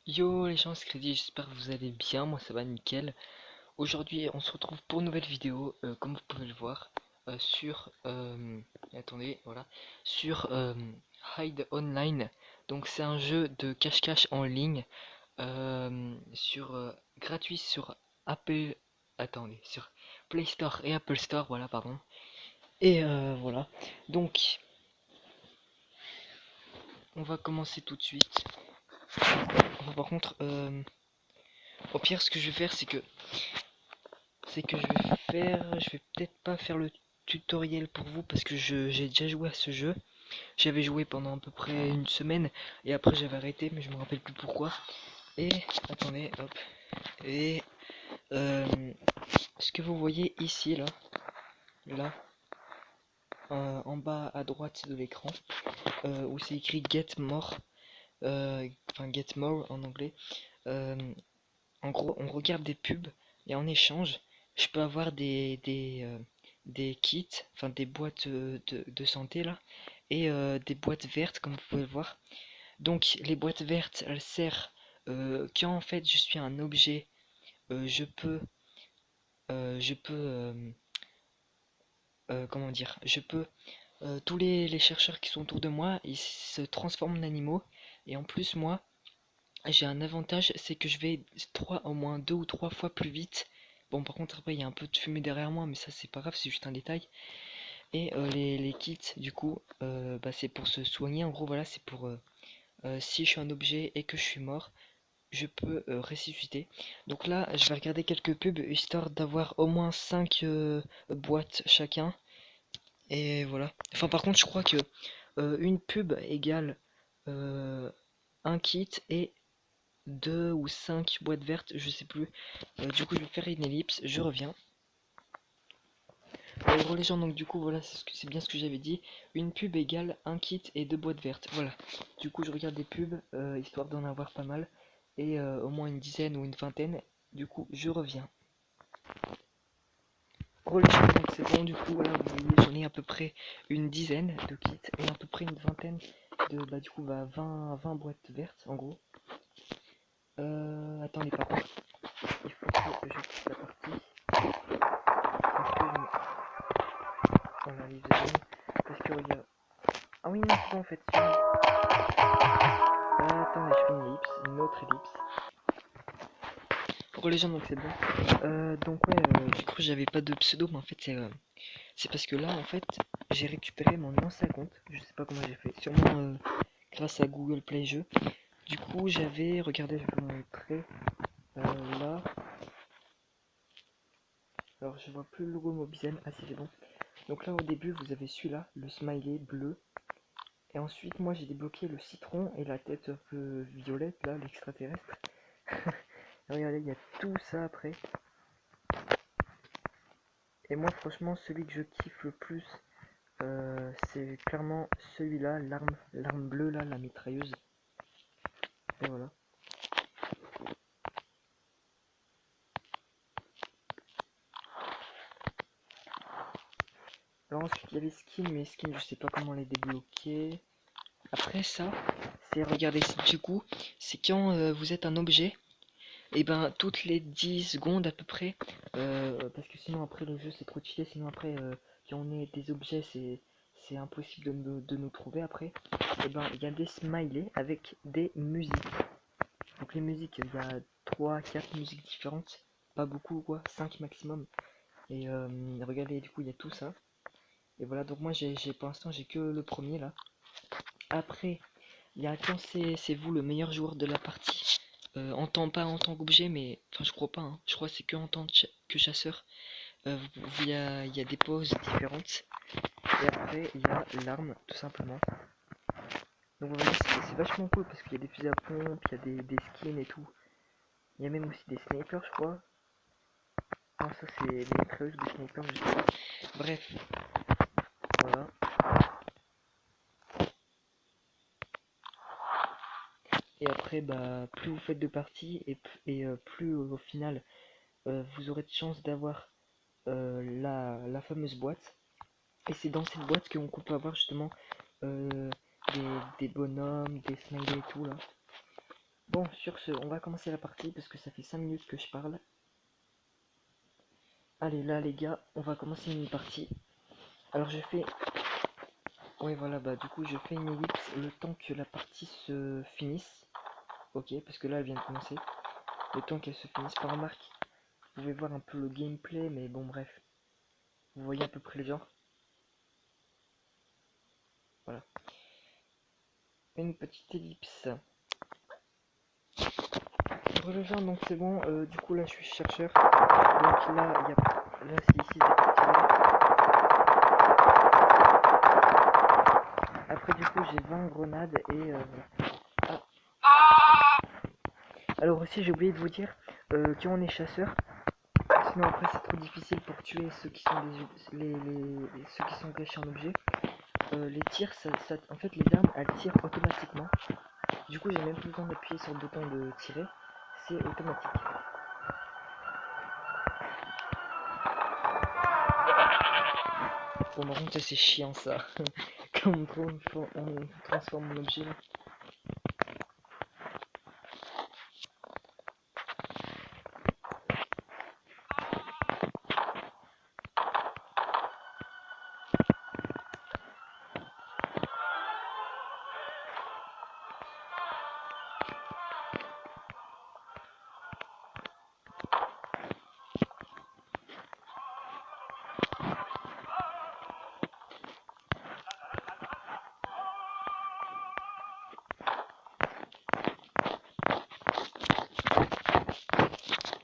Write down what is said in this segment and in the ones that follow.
Yo les gens, c'est Crédit, j'espère que vous allez bien, moi ça va nickel. Aujourd'hui on se retrouve pour une nouvelle vidéo, comme vous pouvez le voir, sur, attendez, voilà, sur Hide Online. Donc c'est un jeu de cache-cache en ligne, sur, gratuit sur Apple, attendez, sur Play Store et Apple Store, voilà, pardon. Et voilà, donc on va commencer tout de suite. Par contre, au pire ce que je vais faire je vais peut-être pas faire le tutoriel pour vous parce que j'ai déjà joué à ce jeu. J'avais joué pendant à peu près une semaine et après j'avais arrêté, mais je me rappelle plus pourquoi. Et attendez, hop. Et euh, ce que vous voyez ici là, en bas à droite de l'écran, où c'est écrit Get More, enfin Get More en anglais. euh, En gros, on regarde des pubs et en échange, je peux avoir des kits, enfin des boîtes de santé là, et des boîtes vertes comme vous pouvez le voir. Donc les boîtes vertes, elles servent quand en fait je suis un objet, je peux, comment dire, je peux, tous les chercheurs qui sont autour de moi, ils se transforment en animaux, et en plus moi, j'ai un avantage, c'est que je vais au moins 2 ou 3 fois plus vite. Bon, par contre, après, il y a un peu de fumée derrière moi, mais ça, c'est pas grave, c'est juste un détail. Et les kits, du coup, bah, c'est pour se soigner. En gros, voilà, c'est pour si je suis un objet et que je suis mort, je peux ressusciter. Donc là, je vais regarder quelques pubs histoire d'avoir au moins 5 boîtes chacun. Et voilà. Enfin, par contre, je crois que une pub égale un kit et 2 ou 5 boîtes vertes, je sais plus. Du coup, je vais faire une ellipse, je reviens. Alors les gens, donc du coup, voilà, c'est bien ce que j'avais dit. Une pub égale un kit et 2 boîtes vertes. Voilà. Du coup, je regarde des pubs, histoire d'en avoir pas mal. Et au moins une dizaine ou une vingtaine. Du coup, je reviens. Oh les gens, donc c'est bon, du coup, voilà, vous voyez, j'en ai à peu près une dizaine de kits et à peu près une vingtaine de, bah du coup, bah 20 boîtes vertes, en gros. Attendez, par contre, il faut que je quitte la partie. Parce que voilà, les secondes. Parce que regarde. Ah oui, non, c'est bon en fait. Attendez, je fais une ellipse, une autre ellipse. Pour les gens, donc c'est bon. Donc ouais, j'ai cru que j'avais pas de pseudo, mais en fait c'est parce que là, en fait, j'ai récupéré mon ancien compte. Je sais pas comment j'ai fait. Sûrement grâce à Google Play Jeux. Du coup, regardez, je vais vous montrer là. Alors, je vois plus le logo Mobizen. Ah si, c'est bon. Donc là, au début, vous avez celui-là, le smiley bleu. Et ensuite, moi, j'ai débloqué le citron et la tête un peu violette, là, l'extraterrestre. Regardez, il y a tout ça après. Et moi, franchement, celui que je kiffe le plus, c'est clairement celui-là, l'arme bleue, là, la mitrailleuse. Et voilà. Alors ensuite, il y a les skins, mais les skins, je sais pas comment les débloquer. Après ça, c'est, regardez, du coup, c'est quand vous êtes un objet, et ben toutes les 10 secondes à peu près, parce que sinon après le jeu c'est trop cheaté, sinon après quand on est des objets c'est impossible de nous trouver après. Et ben il y a des smileys avec des musiques. Donc les musiques, il y a 3 4 musiques différentes, pas beaucoup quoi, 5 maximum. Et regardez, du coup il y a tout ça. Et voilà, donc moi j'ai pour l'instant j'ai que le premier là. Après, il y a quand c'est vous le meilleur joueur de la partie, pas en tant qu'objet, mais enfin je crois pas, hein. Je crois que c'est que en tant que chasseur. Il y a des poses différentes. Et après il y a l'arme tout simplement. Donc voilà, c'est vachement cool parce qu'il y a des fusils à pompe, il y a des skins et tout. Il y a même aussi des snipers je crois. Non, ça c'est des mitrailleuses ou des snipers, je sais pas. Bref, voilà. Et après, bah, plus vous faites de parties et plus au final vous aurez de chance d'avoir la fameuse boîte. Et c'est dans cette boîte qu'on peut avoir justement euh, des bonhommes, des smileys et tout là. Bon, sur ce, on va commencer la partie parce que ça fait 5 minutes que je parle. Allez, là les gars, on va commencer une partie. Alors je fais... Ouais voilà, bah du coup je fais une ellipse le temps que la partie se finisse. Ok, parce que là elle vient de commencer. Le temps qu'elle se finisse, par remarque, vous pouvez voir un peu le gameplay, mais bon bref. Vous voyez à peu près le genre. Voilà. Une petite ellipse. Pour le genre, donc c'est bon. Du coup là je suis chercheur. Donc là, il y a... là c'est ici, après du coup j'ai 20 grenades et... Ah. Alors aussi j'ai oublié de vous dire quand on est chasseur, sinon après c'est trop difficile pour tuer ceux qui sont ceux qui sont cachés en objet. Les tirs, en fait les armes elles tirent automatiquement. Du coup j'ai même plus besoin d'appuyer sur le bouton de tirer, c'est automatique. Bon par contre c'est chiant ça, quand on transforme l'objet là.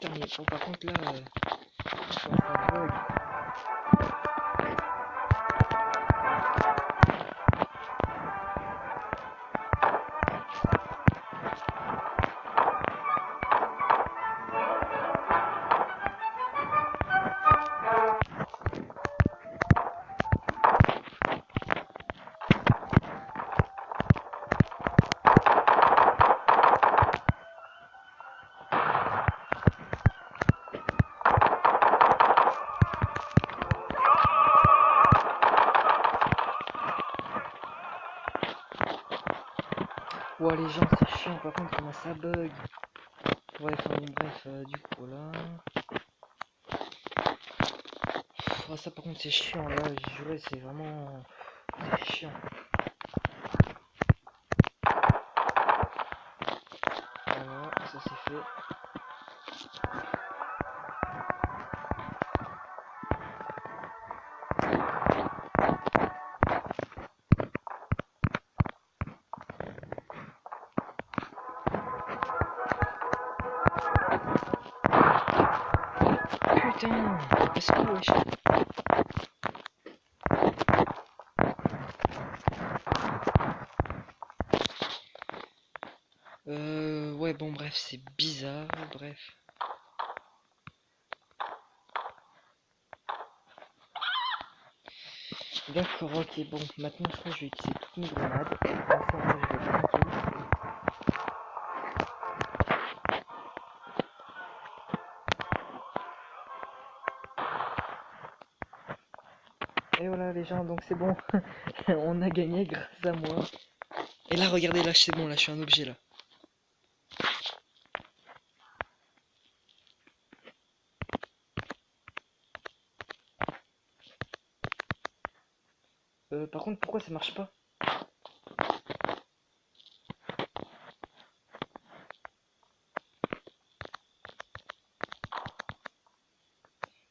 Putain mais bon, par contre là, quand ça bug. Ouah les gens c'est chiant par contre comment ça bug. Ouais enfin bon, bref du coup là. Oh, ça par contre c'est chiant là, j'ai joué c'est vraiment... c'est chiant. Voilà, ça c'est fait. Putain, est-ce que wesh. Ouais bon bref c'est bizarre, bref. D'accord, ok, bon, maintenant je crois que je vais utiliser toutes mes grenades. Comme ça, moi, je vais être tranquille. Et voilà les gens, donc c'est bon. On a gagné grâce à moi. Et là, regardez, là c'est bon, là je suis un objet là. Par contre, pourquoi ça marche pas?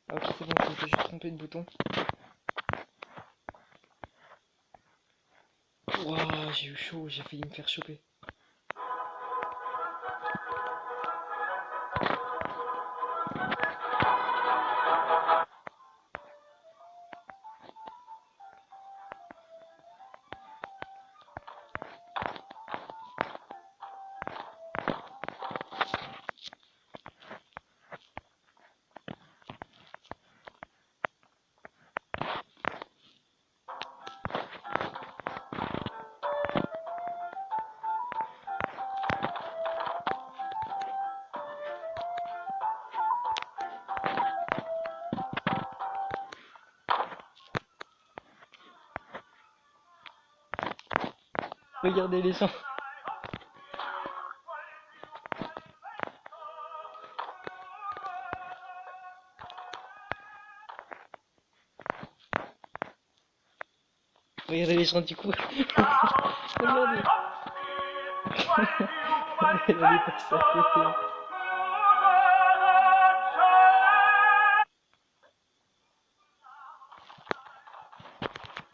Ah ok, c'est bon, je me fais juste tromper de bouton. Ouah, j'ai eu chaud, j'ai failli me faire choper. Regardez les gens. Regardez les gens du coup. Regardez. Elle est passée à côté.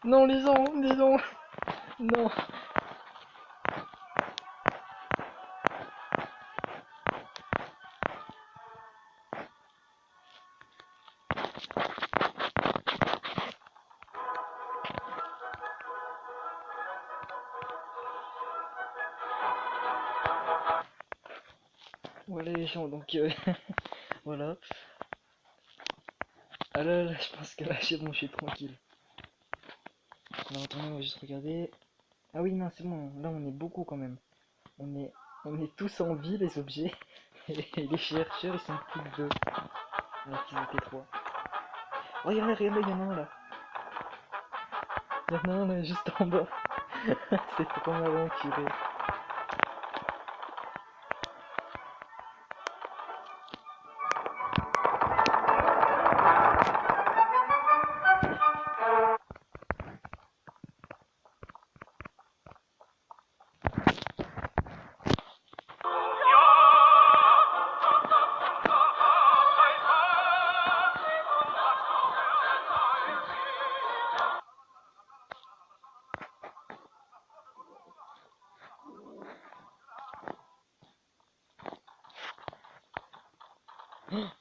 Non, les gens, les gens. Non. Voilà les gens, donc voilà. Ah là, là, je pense que là, c'est bon, je suis tranquille. Alors attendez, on va juste regarder. Ah oui, non, c'est bon, là on est beaucoup quand même. On est, on est tous en vie, les objets. Et les chercheurs, ils sont plus que deux. Alors qu'ils étaient trois. Oh, regardez, regardez, il y en a un là. Il y en a un là, juste en bas. C'est trop marrant, purée.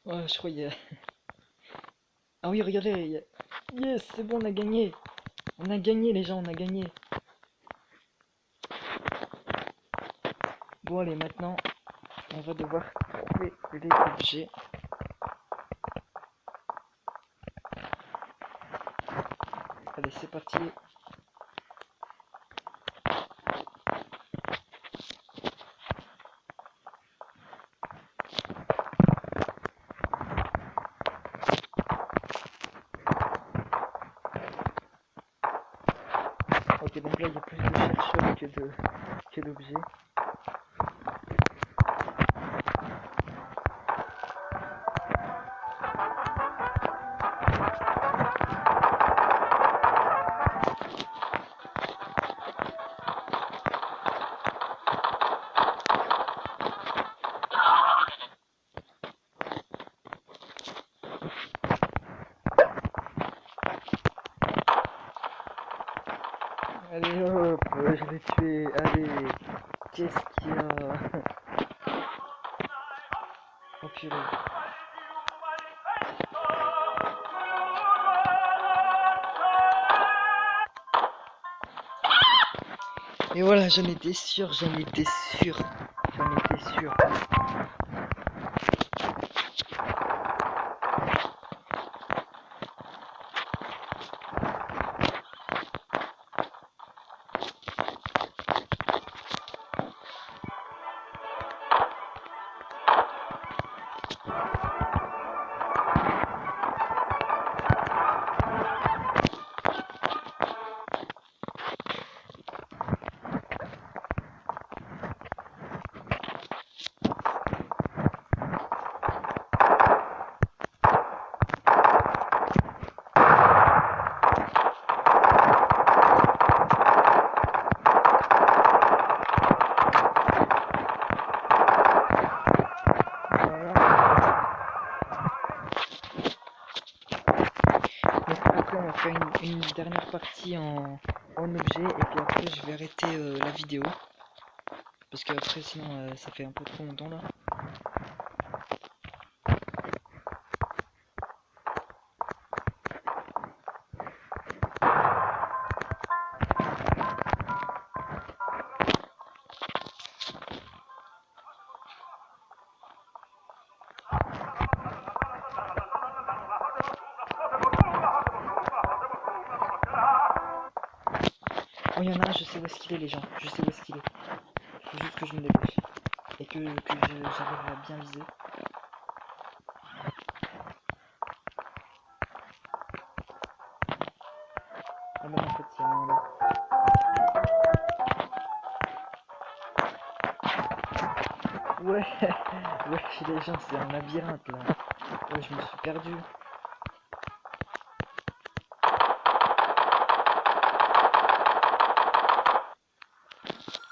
Oh, je crois qu'il y a... Ah oui, regardez, yes, c'est bon, on a gagné. On a gagné, les gens, on a gagné. Bon, allez, maintenant, on va devoir trouver les objets. Allez, c'est parti. Ok, donc là, il y a plus de chercheurs que d'objets. Allez hop, je l'ai tué. Allez, qu'est-ce qu'il y a? Oh purée. Et voilà, j'en étais sûr, j'en étais sûr. J'en étais sûr. Donc après, on va faire une dernière partie en objet. Et puis après, je vais arrêter la vidéo. Parce que après, sinon, ça fait un peu trop longtemps là. Oh, il y en a un, je sais où est-ce qu'il est, les gens. Je sais où est-ce qu'il est. Il faut juste que je me dépêche. Et que j'arrive à bien viser. Ah bah en fait, il y en a un là. Ouais, ouais, les gens, c'est un labyrinthe là. Ouais, je me suis perdu.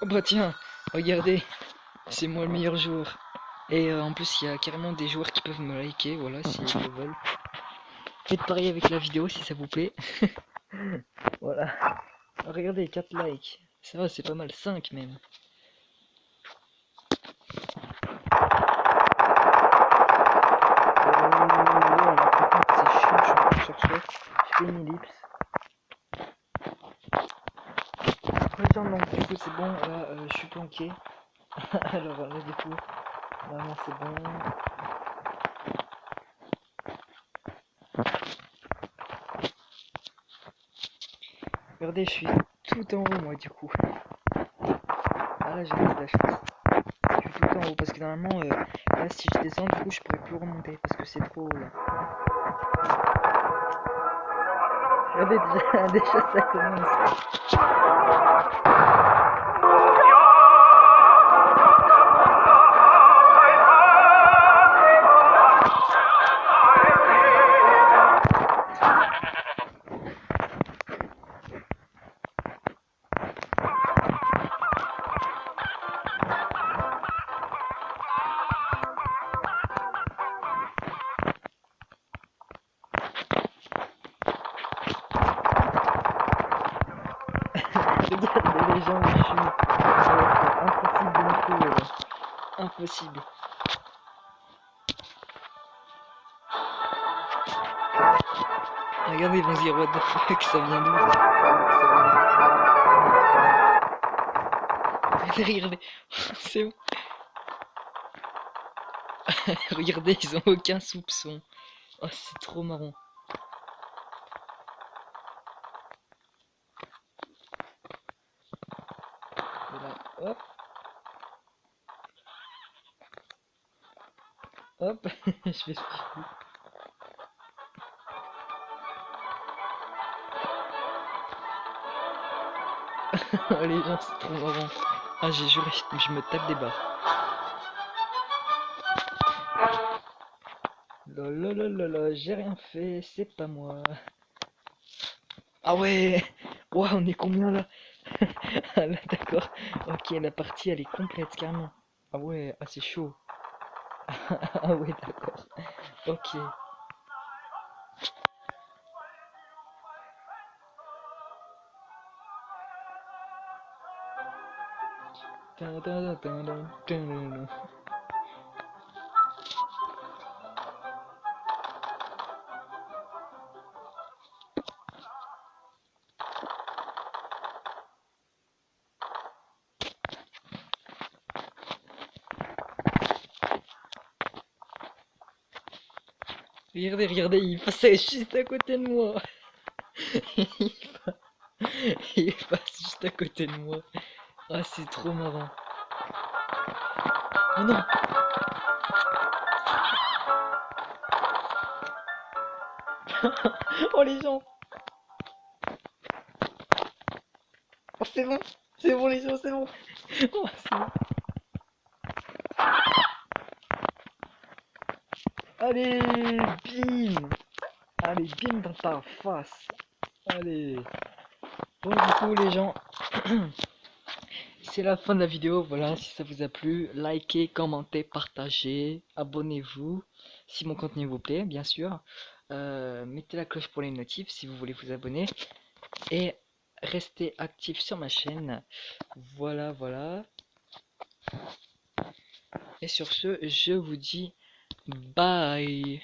Oh bah tiens, regardez, c'est moi le meilleur joueur. Et en plus, il y a carrément des joueurs qui peuvent me liker, voilà, s'ils le veulent. Faites pareil avec la vidéo si ça vous plaît. Voilà. Regardez, 4 likes. Ça va, c'est pas mal, 5 même. Voilà, par contre, c'est chiant, je suis en train de chercher. Je fais une ellipse. Attends, donc du coup, c'est bon, là, je suis planqué. Alors là, du coup, vraiment, c'est bon. Regardez, je suis tout en haut, moi, du coup. Ah là, j'ai de la chance. Je suis tout en haut, parce que normalement, là, si je descends, du coup, je pourrais plus remonter, parce que c'est trop haut, là. Regardez, déjà ça commence. Regardez les gens où je suis. C'est impossible de me trouver, là. Impossible. Regardez, ils vont se dire what the fuck, ça vient d'où ça? Regardez, c'est bon. Regardez, ils ont aucun soupçon. Oh, c'est trop marrant. Et là, hop, hop, je vais suivre. Oh, les gens, c'est trop marrant. Ah, j'ai juré, je me tape des barres. Lololololo, j'ai rien fait, c'est pas moi. Ah ouais! Waouh, on est combien là? Ah là, d'accord. Ok, la partie elle est complète carrément. Ah ouais, ah c'est chaud. Ah ouais, d'accord. Ok. Dun, dun, dun, dun, dun, dun, dun, dun. Regardez, regardez, il passait juste à côté de moi. Il pa- il passe juste à côté de moi. Ah, c'est trop marrant. Oh non! Oh les gens! Oh, c'est bon! C'est bon les gens, c'est bon! Oh, c'est bon. Allez, bim! Allez, bim dans ta face! Allez! Bon, du coup, les gens, c'est la fin de la vidéo. Voilà, si ça vous a plu, likez, commentez, partagez, abonnez-vous si mon contenu vous plaît, bien sûr. Mettez la cloche pour les notifs si vous voulez vous abonner. Et restez actifs sur ma chaîne. Voilà, voilà. Et sur ce, je vous dis bye.